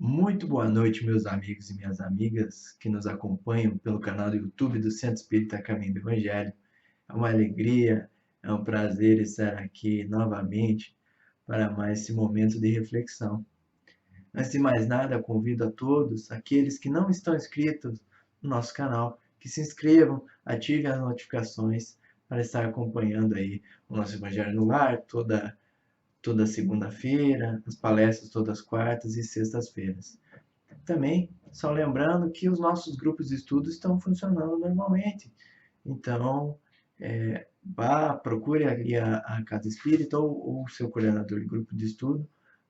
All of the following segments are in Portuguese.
Muito boa noite, meus amigos e minhas amigas que nos acompanham pelo canal do YouTube do Centro Espírita Caminho do Evangelho. É uma alegria, é um prazer estar aqui novamente para mais esse momento de reflexão. Antes de mais nada, convido a todos, aqueles que não estão inscritos no nosso canal, que se inscrevam, ativem as notificações para estar acompanhando aí o nosso Evangelho no Lar toda segunda-feira, as palestras todas quartas e sextas-feiras. Também, só lembrando que os nossos grupos de estudo estão funcionando normalmente. Então, procure ali a Casa Espírita ou o seu coordenador de grupo de estudo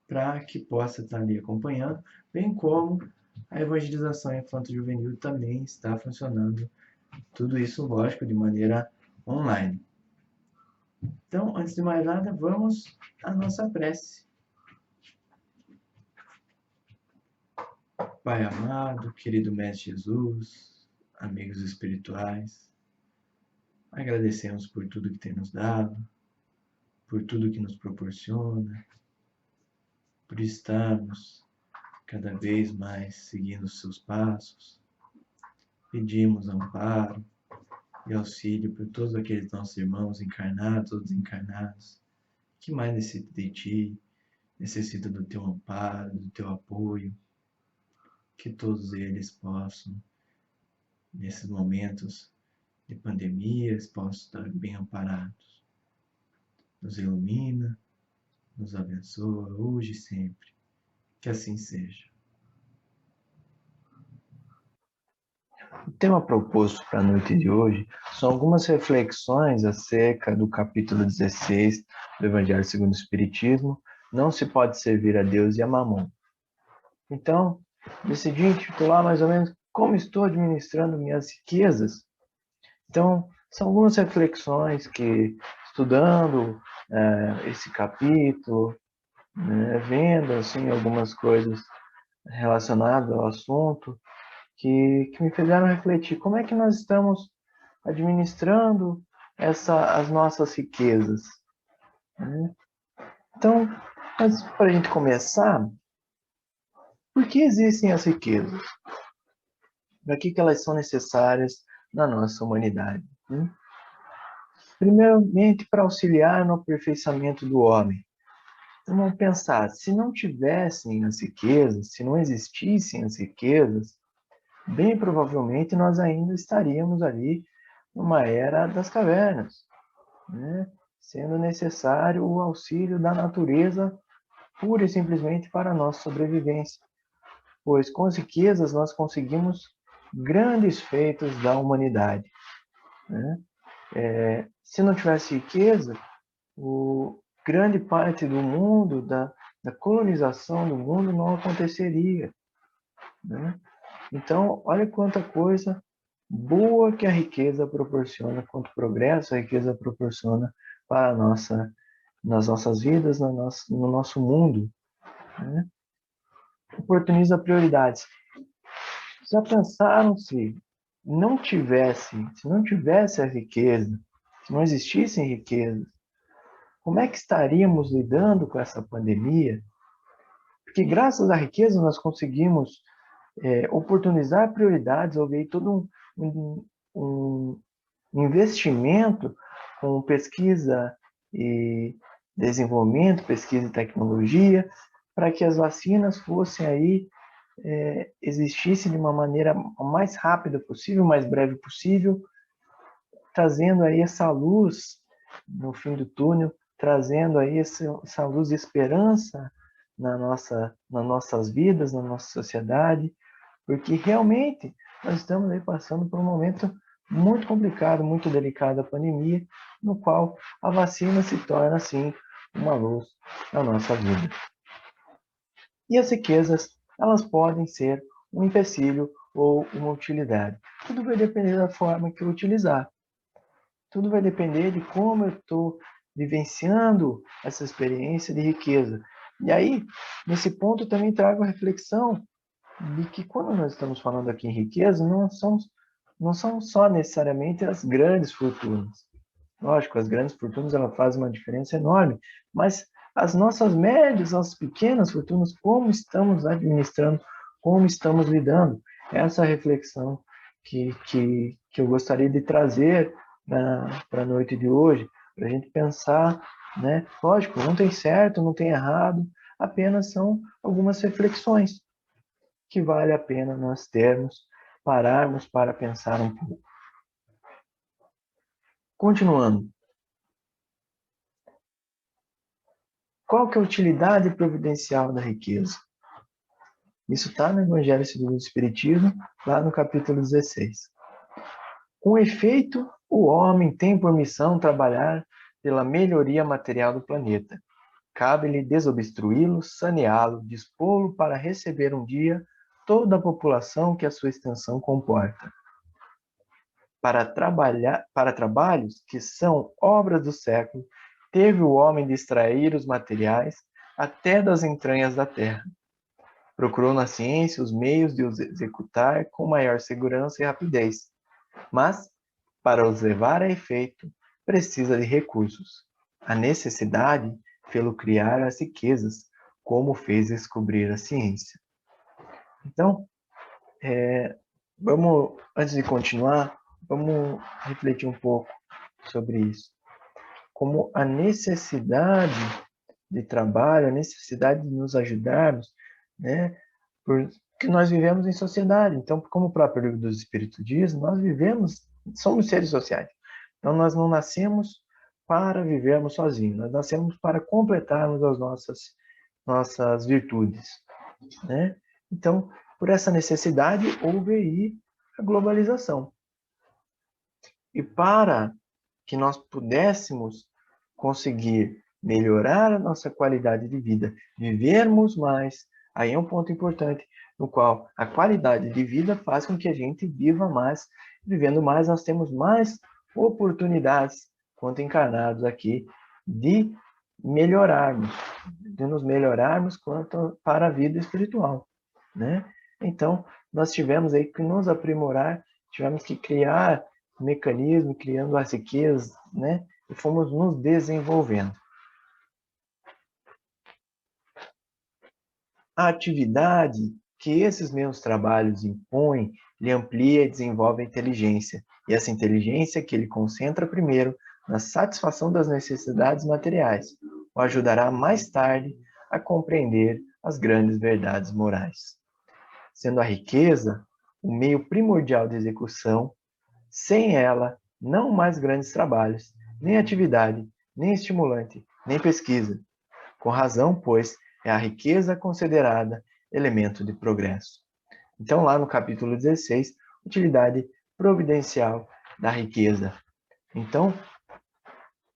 para que possa estar ali acompanhando, bem como a evangelização infanto-juvenil também está funcionando. Tudo isso, lógico, de maneira online. Então, antes de mais nada, vamos à nossa prece. Pai amado, querido Mestre Jesus, amigos espirituais, agradecemos por tudo que tem nos dado, por tudo que nos proporciona, por estarmos cada vez mais seguindo os seus passos. Pedimos amparo e auxílio por todos aqueles nossos irmãos encarnados ou desencarnados que mais necessitam de Ti, necessitam do Teu amparo, do Teu apoio, que todos eles possam, nesses momentos de pandemias, possam estar bem amparados. Nos ilumina, nos abençoa hoje e sempre. Que assim seja. O tema proposto para a noite de hoje são algumas reflexões acerca do capítulo 16 do Evangelho segundo o Espiritismo, Não se pode servir a Deus e a Mamon. Então, decidi intitular mais ou menos Como estou administrando minhas riquezas. Então, são algumas reflexões que, estudando esse capítulo, vendo assim, algumas coisas relacionadas ao assunto, que me fizeram refletir como é que nós estamos administrando as nossas riquezas. Né? Então, para a gente começar, por que existem as riquezas? Para que elas são necessárias na nossa humanidade? Né? Primeiramente, para auxiliar no aperfeiçoamento do homem. Então, vamos pensar, se não tivessem as riquezas, se não existissem as riquezas, bem provavelmente nós ainda estaríamos ali numa era das cavernas, né? Sendo necessário o auxílio da natureza pura e simplesmente para a nossa sobrevivência, pois com as riquezas nós conseguimos grandes feitos da humanidade. Né? Se não tivesse riqueza, grande parte do mundo, da colonização do mundo não aconteceria. Né? Então, olha quanta coisa boa que a riqueza proporciona, quanto progresso a riqueza proporciona para nas nossas vidas, no nosso mundo. Né? Oportuniza prioridades. Já pensaram se não tivesse a riqueza, se não existissem riquezas, como é que estaríamos lidando com essa pandemia? Porque graças à riqueza nós conseguimos oportunizar prioridades, houve todo um investimento com pesquisa e desenvolvimento, pesquisa e tecnologia, para que as vacinas fossem aí, existissem de uma maneira mais rápida possível, mais breve possível, trazendo aí essa luz no fim do túnel, trazendo aí essa luz de esperança nas nossas vidas, na nossa sociedade, porque realmente nós estamos aí passando por um momento muito complicado, muito delicado, a pandemia, no qual a vacina se torna, assim, uma luz na nossa vida. E as riquezas, elas podem ser um empecilho ou uma utilidade. Tudo vai depender da forma que eu utilizar. Tudo vai depender de como eu estou vivenciando essa experiência de riqueza. E aí, nesse ponto, também trago a reflexão de que quando nós estamos falando aqui em riqueza, não são só necessariamente as grandes fortunas. Lógico, as grandes fortunas elas fazem uma diferença enorme, mas as nossas médias, as pequenas fortunas, como estamos administrando, como estamos lidando. Essa reflexão que eu gostaria de trazer para a noite de hoje, para a gente pensar, né? Lógico, não tem certo, não tem errado, apenas são algumas reflexões que vale a pena nós termos, pararmos para pensar um pouco. Continuando. Qual que é a utilidade providencial da riqueza? Isso está no Evangelho segundo o Espiritismo, lá no capítulo 16. Com efeito, o homem tem por missão trabalhar pela melhoria material do planeta. Cabe-lhe desobstruí-lo, saneá-lo, dispô-lo para receber um dia toda a população que a sua extensão comporta. Para trabalhos que são obras do século, teve o homem de extrair os materiais até das entranhas da terra. Procurou na ciência os meios de os executar com maior segurança e rapidez, mas, para os levar a efeito, precisa de recursos. A necessidade fê-lo criar as riquezas, como fez descobrir a ciência. Então, antes de continuar, vamos refletir um pouco sobre isso. Como a necessidade de trabalho, a necessidade de nos ajudarmos, né? Porque nós vivemos em sociedade. Então, como o próprio livro dos Espíritos diz, nós somos seres sociais. Então, nós não nascemos para vivermos sozinhos, nós nascemos para completarmos as nossas virtudes, né? Então, por essa necessidade, houve aí a globalização. E para que nós pudéssemos conseguir melhorar a nossa qualidade de vida, vivermos mais, aí é um ponto importante, no qual a qualidade de vida faz com que a gente viva mais. Vivendo mais, nós temos mais oportunidades, quanto encarnados aqui, de melhorarmos, de nos melhorarmos quanto para a vida espiritual, né? Então, nós tivemos aí que nos aprimorar, tivemos que criar mecanismo, criando as riquezas, né? E fomos nos desenvolvendo. A atividade que esses meus trabalhos impõem lhe amplia e desenvolve a inteligência, e essa inteligência que ele concentra primeiro na satisfação das necessidades materiais, o ajudará mais tarde a compreender as grandes verdades morais. Sendo a riqueza o meio primordial de execução, sem ela, não mais grandes trabalhos, nem atividade, nem estimulante, nem pesquisa. Com razão, pois, é a riqueza considerada elemento de progresso. Então, lá no capítulo 16, utilidade providencial da riqueza. Então,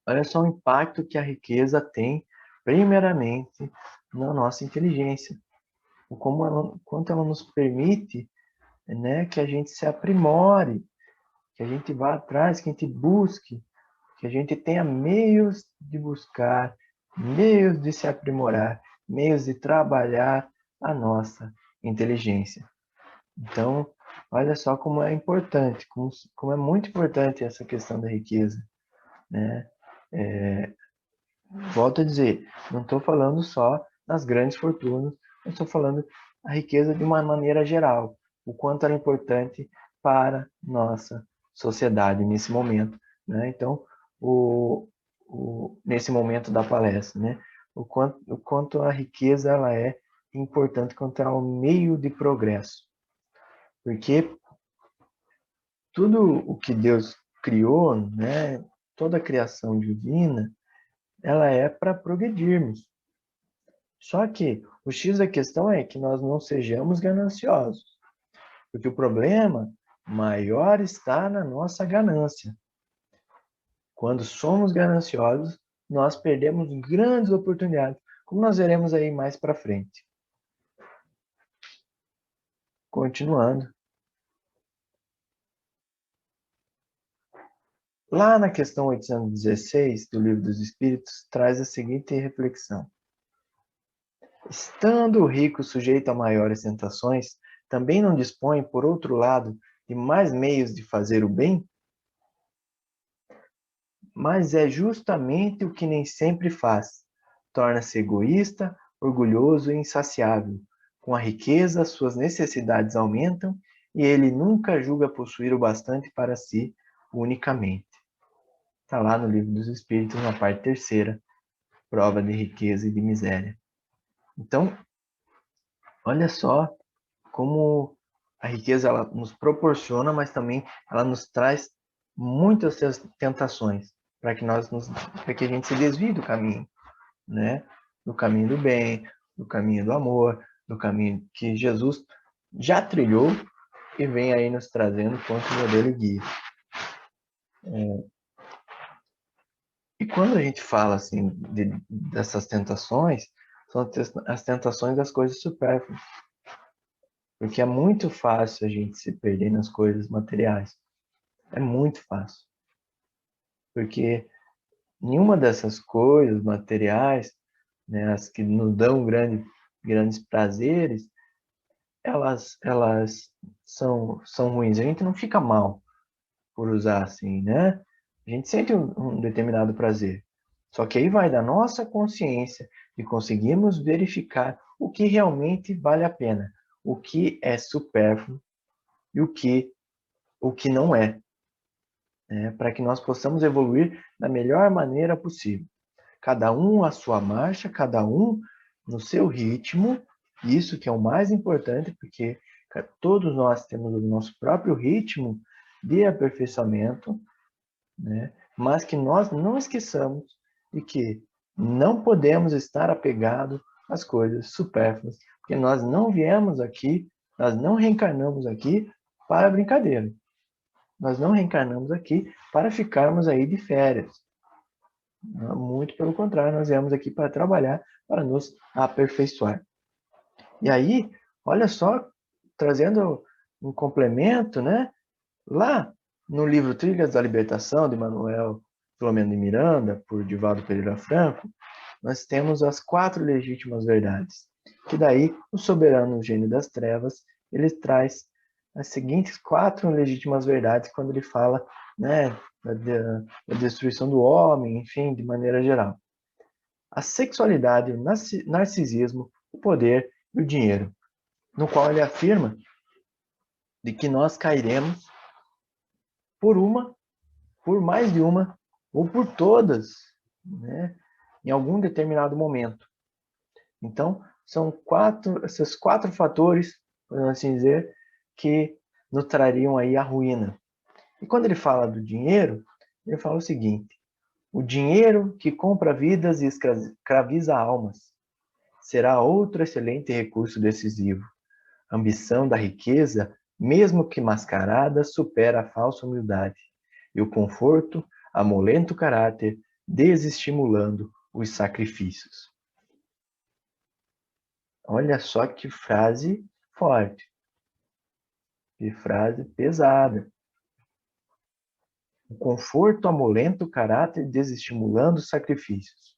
olha só o impacto que a riqueza tem, primeiramente, na nossa inteligência. Quanto ela nos permite, né, que a gente se aprimore, que a gente vá atrás, que a gente busque, que a gente tenha meios de buscar, meios de se aprimorar, meios de trabalhar a nossa inteligência. Então, olha só como é importante, como é muito importante essa questão da riqueza, né? Volto a dizer, não estou falando só das grandes fortunas, eu estou falando a riqueza de uma maneira geral, o quanto ela é importante para nossa sociedade nesse momento, né? Então, nesse momento da palestra, né? O quanto a riqueza ela é importante quanto ao meio de progresso, porque tudo o que Deus criou, né? Toda a criação divina, ela é para progredirmos. Só que o X da questão é que nós não sejamos gananciosos, porque o problema maior está na nossa ganância. Quando somos gananciosos, nós perdemos grandes oportunidades, como nós veremos aí mais para frente. Continuando. Lá na questão 816 do Livro dos Espíritos, traz a seguinte reflexão. Estando o rico sujeito a maiores tentações, também não dispõe, por outro lado, de mais meios de fazer o bem? Mas é justamente o que nem sempre faz. torna-se egoísta, orgulhoso e insaciável. Com a riqueza, suas necessidades aumentam e ele nunca julga possuir o bastante para si unicamente. Está lá no Livro dos Espíritos, na parte terceira, prova de riqueza e de miséria. Então, olha só como a riqueza ela nos proporciona, mas também ela nos traz muitas tentações para que a gente se desvie do caminho, né? Do caminho do bem, do caminho do amor, do caminho que Jesus já trilhou e vem aí nos trazendo enquanto modelo e guia. E quando a gente fala assim dessas tentações, são as tentações das coisas supérfluas. Porque é muito fácil a gente se perder nas coisas materiais. É muito fácil. Porque nenhuma dessas coisas materiais, né, as que nos dão grandes prazeres, elas são ruins. A gente não fica mal por usar assim, né? A gente sente um determinado prazer. Só que aí vai da nossa consciência de conseguirmos verificar o que realmente vale a pena, o que é supérfluo e o que não é, né? Para que nós possamos evoluir da melhor maneira possível. Cada um à sua marcha, cada um no seu ritmo, isso que é o mais importante, porque todos nós temos o nosso próprio ritmo de aperfeiçoamento, né? Mas que nós não esqueçamos de que não podemos estar apegados às coisas supérfluas, porque nós não viemos aqui, nós não reencarnamos aqui para brincadeira. Nós não reencarnamos aqui para ficarmos aí de férias. Muito pelo contrário, nós viemos aqui para trabalhar, para nos aperfeiçoar. E aí, olha só, trazendo um complemento, né? Lá no livro Trilhas da Libertação, de Manuel Filomeno de Miranda, por Divaldo Pereira Franco, nós temos as 4 legítimas verdades. Que daí, o soberano gênio das trevas, ele traz as seguintes 4 legítimas verdades quando ele fala, né, da destruição do homem, enfim, de maneira geral. A sexualidade, o narcisismo, o poder e o dinheiro, no qual ele afirma de que nós cairemos por mais de uma, ou por todas, né, em algum determinado momento. Então, são esses 4 fatores, podemos assim dizer, que nos trariam aí a ruína. E quando ele fala do dinheiro, ele fala o seguinte: o dinheiro que compra vidas e escraviza almas será outro excelente recurso decisivo. A ambição da riqueza, mesmo que mascarada, supera a falsa humildade. E o conforto amolenta o caráter, desestimulando os sacrifícios. Olha só que frase forte, que frase pesada. O conforto amolenta o caráter, desestimulando os sacrifícios.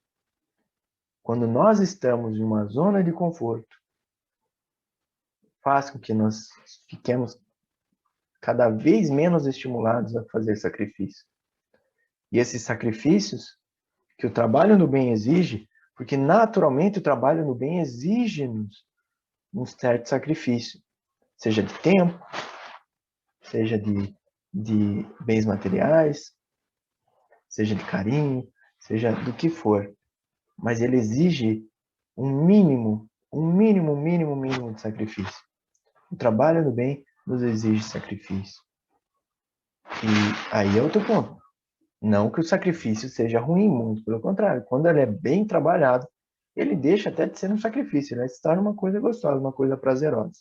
Quando nós estamos em uma zona de conforto, faz com que nós fiquemos cada vez menos estimulados a fazer sacrifício. E esses sacrifícios que o trabalho no bem exige, porque naturalmente o trabalho no bem exige-nos um certo sacrifício, seja de tempo, seja de bens materiais, seja de carinho, seja do que for. Mas ele exige um mínimo de sacrifício. O trabalho no bem nos exige sacrifício. E aí é outro ponto. Não que o sacrifício seja ruim, muito pelo contrário. Quando ele é bem trabalhado, ele deixa até de ser um sacrifício, ele vai se tornar uma coisa gostosa, uma coisa prazerosa.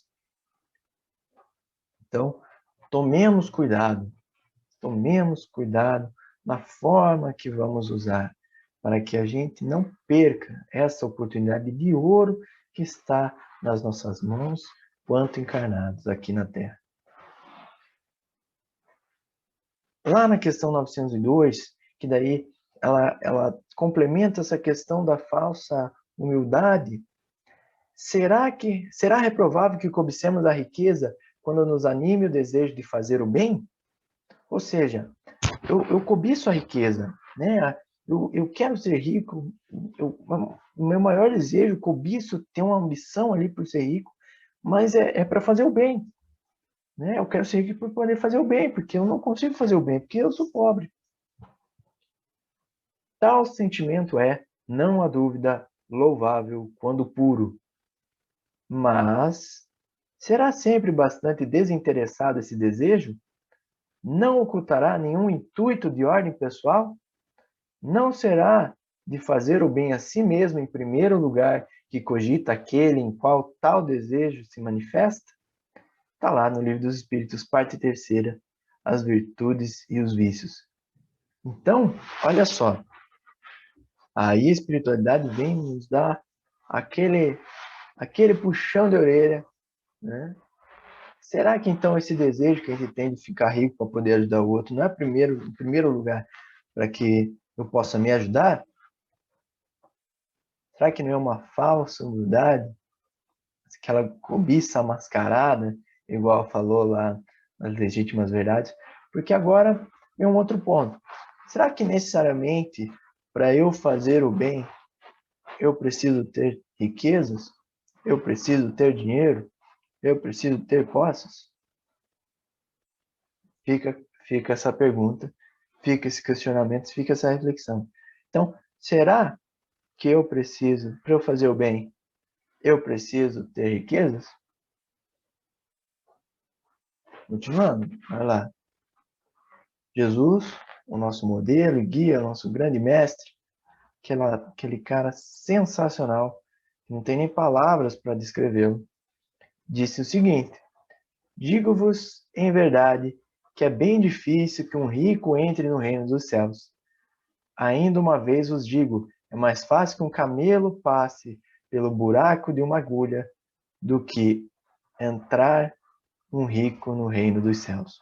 Então, tomemos cuidado na forma que vamos usar, para que a gente não perca essa oportunidade de ouro que está nas nossas mãos, quanto encarnados aqui na Terra. Lá na questão 902, que daí ela complementa essa questão da falsa humildade, será reprovável que cobicemos a riqueza quando nos anime o desejo de fazer o bem? Ou seja, eu cobiço a riqueza, né? eu quero ser rico, o meu maior desejo, cobiço, tem uma ambição ali por ser rico, mas é para fazer o bem, né? Eu quero ser rico para poder fazer o bem, porque eu não consigo fazer o bem, porque eu sou pobre. Tal sentimento é, não há dúvida, louvável quando puro, mas será sempre bastante desinteressado esse desejo? Não ocultará nenhum intuito de ordem pessoal? Não será de fazer o bem a si mesmo em primeiro lugar que cogita aquele em qual tal desejo se manifesta? Está lá no Livro dos Espíritos, parte terceira, as virtudes e os vícios. Então, olha só, aí a espiritualidade vem nos dar aquele puxão de orelha, né? Será que então esse desejo que a gente tem de ficar rico para poder ajudar o outro não é em primeiro lugar para que eu possa me ajudar? Será que não é uma falsa humildade? Aquela cobiça mascarada, igual falou lá nas Legítimas Verdades? Porque agora é um outro ponto. Será que necessariamente para eu fazer o bem eu preciso ter riquezas? Eu preciso ter dinheiro? Eu preciso ter posses? Fica, fica essa pergunta, fica esse questionamento, fica essa reflexão. Então, será que eu preciso, para eu fazer o bem, eu preciso ter riquezas? Continuando, vai lá. Jesus, o nosso modelo e guia, o nosso grande mestre, aquele cara sensacional, não tem nem palavras para descrevê-lo, disse o seguinte: digo-vos em verdade que é bem difícil que um rico entre no reino dos céus. Ainda uma vez vos digo, é mais fácil que um camelo passe pelo buraco de uma agulha do que entrar um rico no reino dos céus.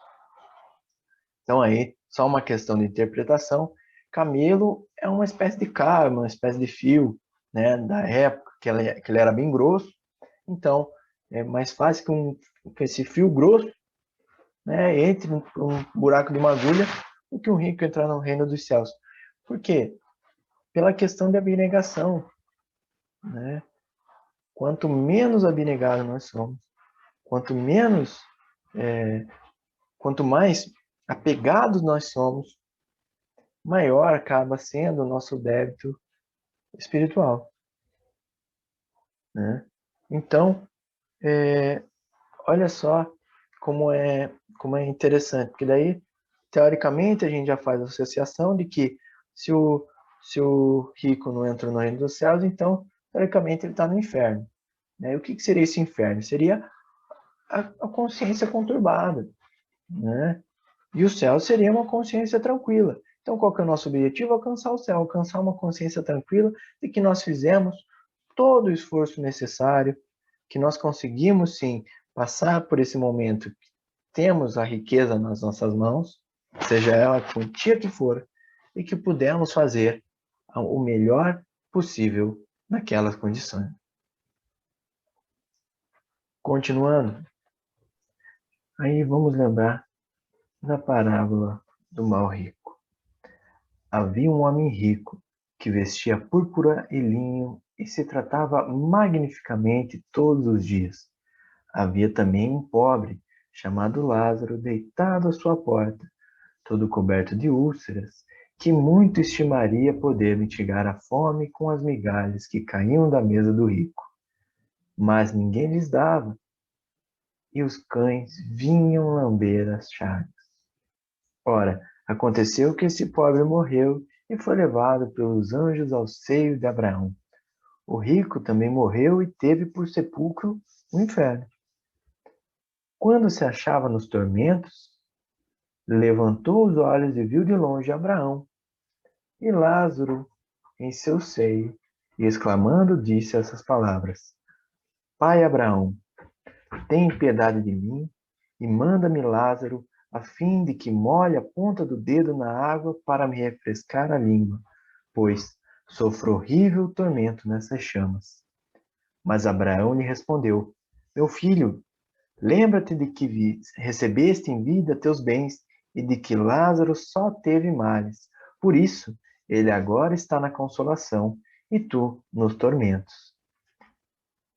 Então aí, só uma questão de interpretação, camelo é uma espécie de carro, uma espécie de fio, né, da época, que ele era bem grosso, então é mais fácil que esse fio grosso, né, entre um buraco de uma agulha do que um rico entrar no reino dos céus. Por quê? Pela questão de abnegação, né? Quanto menos abnegado nós somos, quanto menos, quanto mais apegados nós somos, maior acaba sendo o nosso débito espiritual, né? Então, olha só como é interessante, porque daí, teoricamente, a gente já faz a associação de que se o, se o rico não entra no reino dos céus, então, teoricamente, ele está no inferno. Né? E o que seria esse inferno? Seria a consciência conturbada, né? E o céu seria uma consciência tranquila. Então, qual que é o nosso objetivo? Alcançar o céu, alcançar uma consciência tranquila de que nós fizemos todo o esforço necessário, que nós conseguimos, sim, passar por esse momento, temos a riqueza nas nossas mãos, seja ela a quantia que for, e que pudemos fazer o melhor possível naquelas condições. Continuando, aí vamos lembrar da parábola do mal rico. Havia um homem rico que vestia púrpura e linho e se tratava magnificamente todos os dias. Havia também um pobre, chamado Lázaro, deitado à sua porta, todo coberto de úlceras, que muito estimaria poder mitigar a fome com as migalhas que caíam da mesa do rico. Mas ninguém lhes dava, e os cães vinham lamber as chagas. Ora, aconteceu que esse pobre morreu e foi levado pelos anjos ao seio de Abraão. O rico também morreu e teve por sepulcro o inferno. Quando se achava nos tormentos, levantou os olhos e viu de longe Abraão e Lázaro em seu seio, e exclamando disse essas palavras: Pai Abraão, tem piedade de mim e manda-me Lázaro a fim de que molhe a ponta do dedo na água para me refrescar a língua, pois sofro horrível tormento nessas chamas. Mas Abraão lhe respondeu: Meu filho, lembra-te de que recebeste em vida teus bens e de que Lázaro só teve males. Por isso, Ele agora está na consolação e tu nos tormentos.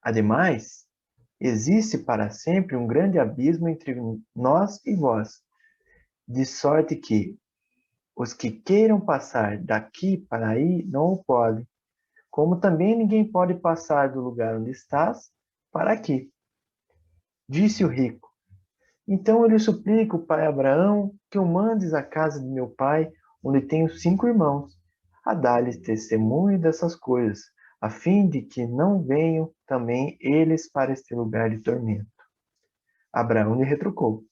Ademais, existe para sempre um grande abismo entre nós e vós, de sorte que os que queiram passar daqui para aí não o podem, como também ninguém pode passar do lugar onde estás para aqui. Disse o rico: então eu lhe suplico, pai Abraão, que o mandes à casa de meu pai, onde tenho 5 irmãos, a dar-lhes testemunho dessas coisas, a fim de que não venham também eles para este lugar de tormento. Abraão lhe retrucou: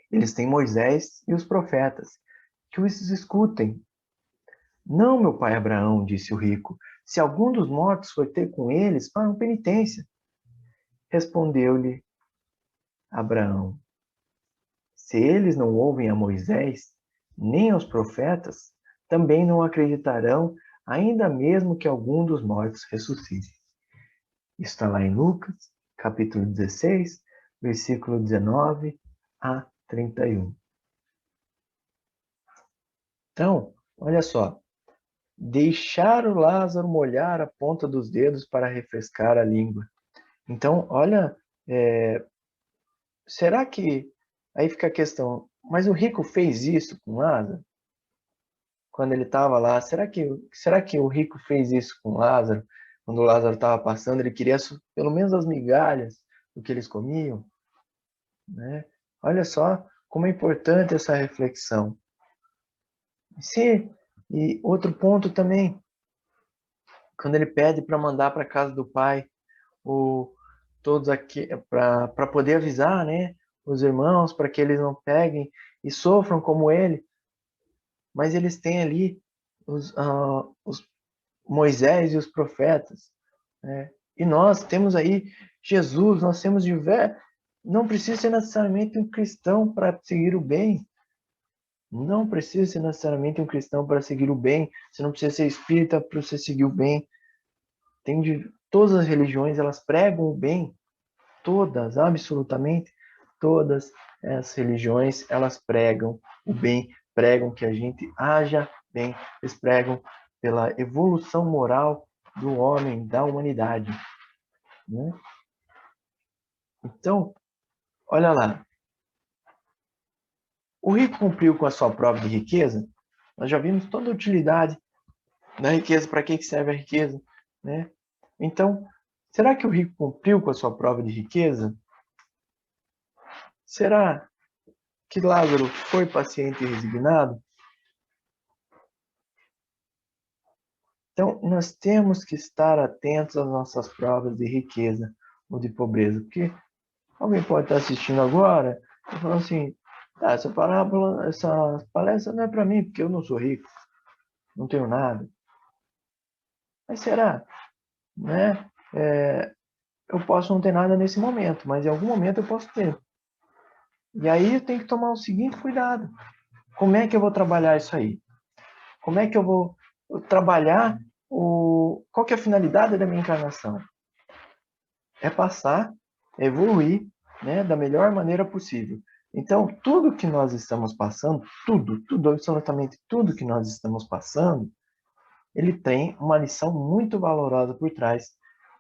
eles têm Moisés e os profetas, que os escutem. Não, meu pai Abraão, disse o rico, se algum dos mortos for ter com eles, farão penitência. Respondeu-lhe Abraão: se eles não ouvem a Moisés, nem aos profetas, também não acreditarão, ainda mesmo que algum dos mortos ressuscite. Está lá em Lucas, capítulo 16, versículo 19 a 31. Então, olha só. Deixar o Lázaro molhar a ponta dos dedos para refrescar a língua. Então, olha, será que... Aí fica a questão, mas o rico fez isso com Lázaro? Quando ele estava lá, será que o rico fez isso com Lázaro? Quando o Lázaro estava passando, ele queria pelo menos as migalhas do que eles comiam, né? Olha só como é importante essa reflexão. E outro ponto também, quando ele pede para mandar para a casa do pai, todos aqui, para poder avisar, né, os irmãos, para que eles não peguem e sofram como ele, mas eles têm ali os Moisés e os profetas, né? E nós temos aí Jesus, nós temos diversos. Não precisa ser necessariamente um cristão para seguir o bem. Não precisa ser necessariamente um cristão para seguir o bem. Você não precisa ser espírita para você seguir o bem. Todas as religiões, elas pregam o bem. Todas, absolutamente todas as religiões, elas pregam o bem, pregam que a gente haja bem, eles pregam pela evolução moral do homem, da humanidade, né? Então, olha lá, o rico cumpriu com a sua prova de riqueza. Nós já vimos toda a utilidade da riqueza, para que serve a riqueza, né? Então, será que o rico cumpriu com a sua prova de riqueza? Será que Lázaro foi paciente e resignado? Então, nós temos que estar atentos às nossas provas de riqueza ou de pobreza, porque alguém pode estar assistindo agora e falando assim: essa parábola, essa palestra não é para mim, porque eu não sou rico, não tenho nada. Mas será? Né? Eu posso não ter nada nesse momento, mas em algum momento eu posso ter. E aí eu tenho que tomar o seguinte cuidado: como é que eu vou trabalhar isso aí? Como é que eu vou trabalhar qual que é a finalidade da minha encarnação? É passar, é evoluir, né, da melhor maneira possível. Então, tudo que nós estamos passando, tudo, absolutamente tudo que nós estamos passando, ele tem uma lição muito valorosa por trás,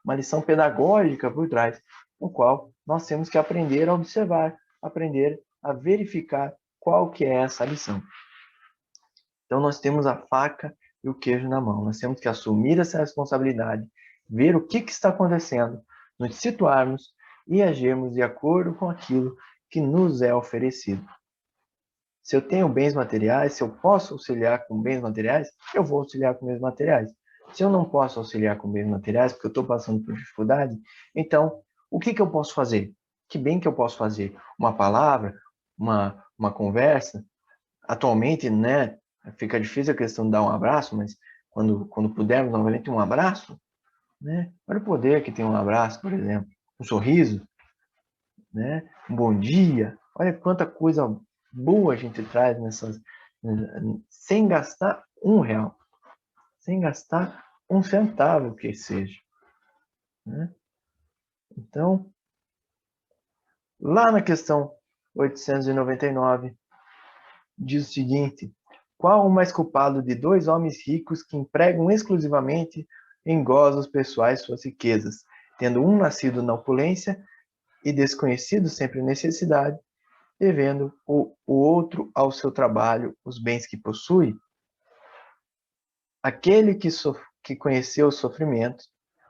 uma lição pedagógica por trás, no qual nós temos que aprender a observar, aprender a verificar qual que é essa lição. Então, nós temos a faca e o queijo na mão. Nós temos que assumir essa responsabilidade, ver o que está acontecendo, nos situarmos e agirmos de acordo com aquilo que nos é oferecido. Se eu tenho bens materiais, se eu posso auxiliar com bens materiais, eu vou auxiliar com bens materiais. Se eu não posso auxiliar com bens materiais, porque eu estou passando por dificuldade, então, o que eu posso fazer? Que bem que eu posso fazer? Uma palavra? Uma conversa? Atualmente, né, fica difícil a questão de dar um abraço, mas quando pudermos novamente um abraço, né? Olha o poder que tem um abraço, por exemplo, um sorriso, né? Um bom dia. Olha quanta coisa boa a gente traz sem gastar R$ 1, sem gastar um centavo que seja, né? Então, lá na questão 899, diz o seguinte: Qual o mais culpado de 2 homens ricos que empregam exclusivamente em gozos pessoais suas riquezas, tendo um nascido na opulência e desconhecido sempre a necessidade, devendo o outro ao seu trabalho os bens que possui? Aquele que conheceu o sofrimento,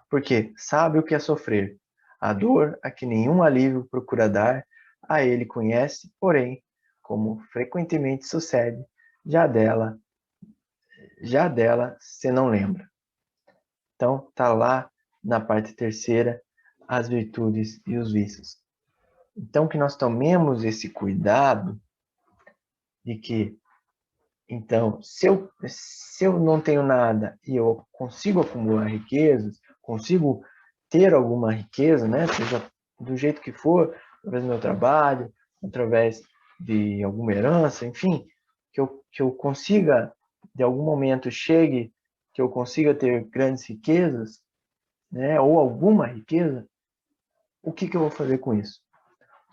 porque sabe o que é sofrer, a dor a que nenhum alívio procura dar, a ele conhece, porém, como frequentemente sucede, já dela se não lembra. Então, está lá na parte terceira, as virtudes e os vícios. Então, que nós tomemos esse cuidado de que, então, se eu não tenho nada e eu consigo acumular riquezas, consigo ter alguma riqueza, né, seja do jeito que for, através do meu trabalho, através de alguma herança, enfim, que eu consiga, de algum momento chegue, que eu consiga ter grandes riquezas, né, ou alguma riqueza, o que eu vou fazer com isso?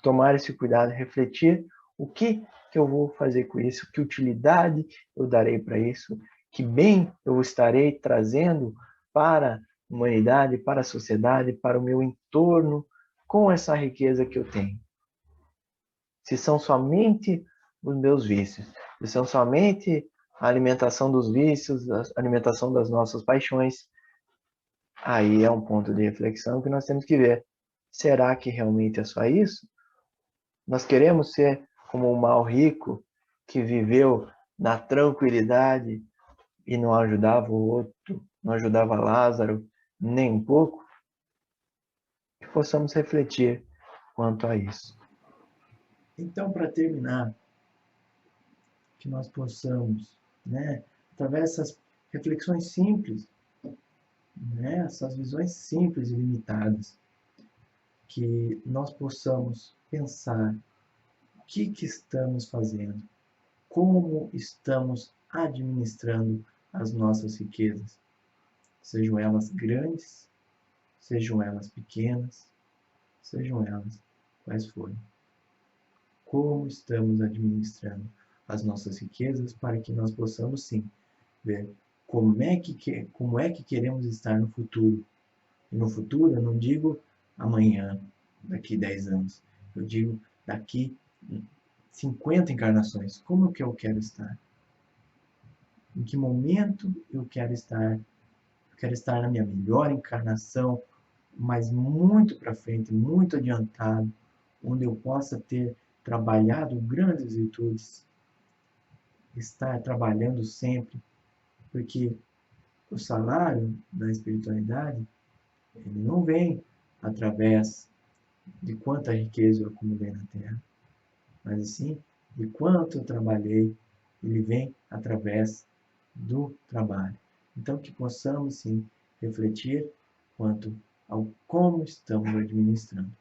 Tomar esse cuidado, refletir o que eu vou fazer com isso, que utilidade eu darei para isso, que bem eu estarei trazendo para a humanidade, para a sociedade, para o meu entorno, com essa riqueza que eu tenho. Se são somente os meus vícios, se são somente a alimentação dos vícios, a alimentação das nossas paixões, aí é um ponto de reflexão que nós temos que ver. Será que realmente é só isso? Nós queremos ser como o mal rico que viveu na tranquilidade e não ajudava o outro, não ajudava Lázaro nem um pouco? Que possamos refletir quanto a isso. Então, para terminar, que nós possamos, né, através dessas reflexões simples, né, essas visões simples e limitadas, que nós possamos pensar o que estamos fazendo, como estamos administrando as nossas riquezas, sejam elas grandes, sejam elas pequenas, sejam elas quais forem. Como estamos administrando as nossas riquezas para que nós possamos, sim, ver como é que queremos estar no futuro. E no futuro eu não digo amanhã, daqui 10 anos. Eu digo daqui 50 encarnações. Como que eu quero estar? Em que momento eu quero estar? Eu quero estar na minha melhor encarnação, mas muito para frente, muito adiantado, onde eu possa ter trabalhado grandes virtudes, estar trabalhando sempre, porque o salário da espiritualidade, ele não vem através de quanta riqueza eu acumulei na Terra, mas sim de quanto eu trabalhei, ele vem através do trabalho. Então, que possamos, sim, refletir quanto ao como estamos administrando.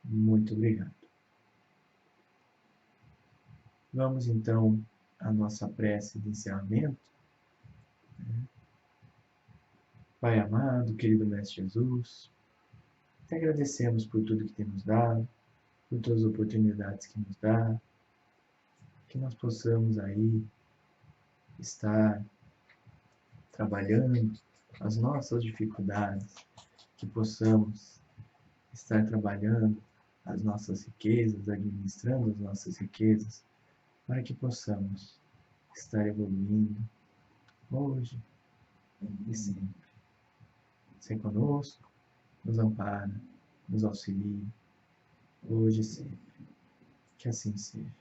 Muito obrigado. Vamos, então, à nossa prece de encerramento. Pai amado, querido Mestre Jesus, te agradecemos por tudo que tem nos dado, por todas as oportunidades que nos dá, que nós possamos aí estar trabalhando as nossas dificuldades, que possamos estar trabalhando as nossas riquezas, administrando as nossas riquezas, para que possamos estar evoluindo hoje e sempre. Ser conosco, nos ampara, nos auxilia, hoje e sempre. Que assim seja.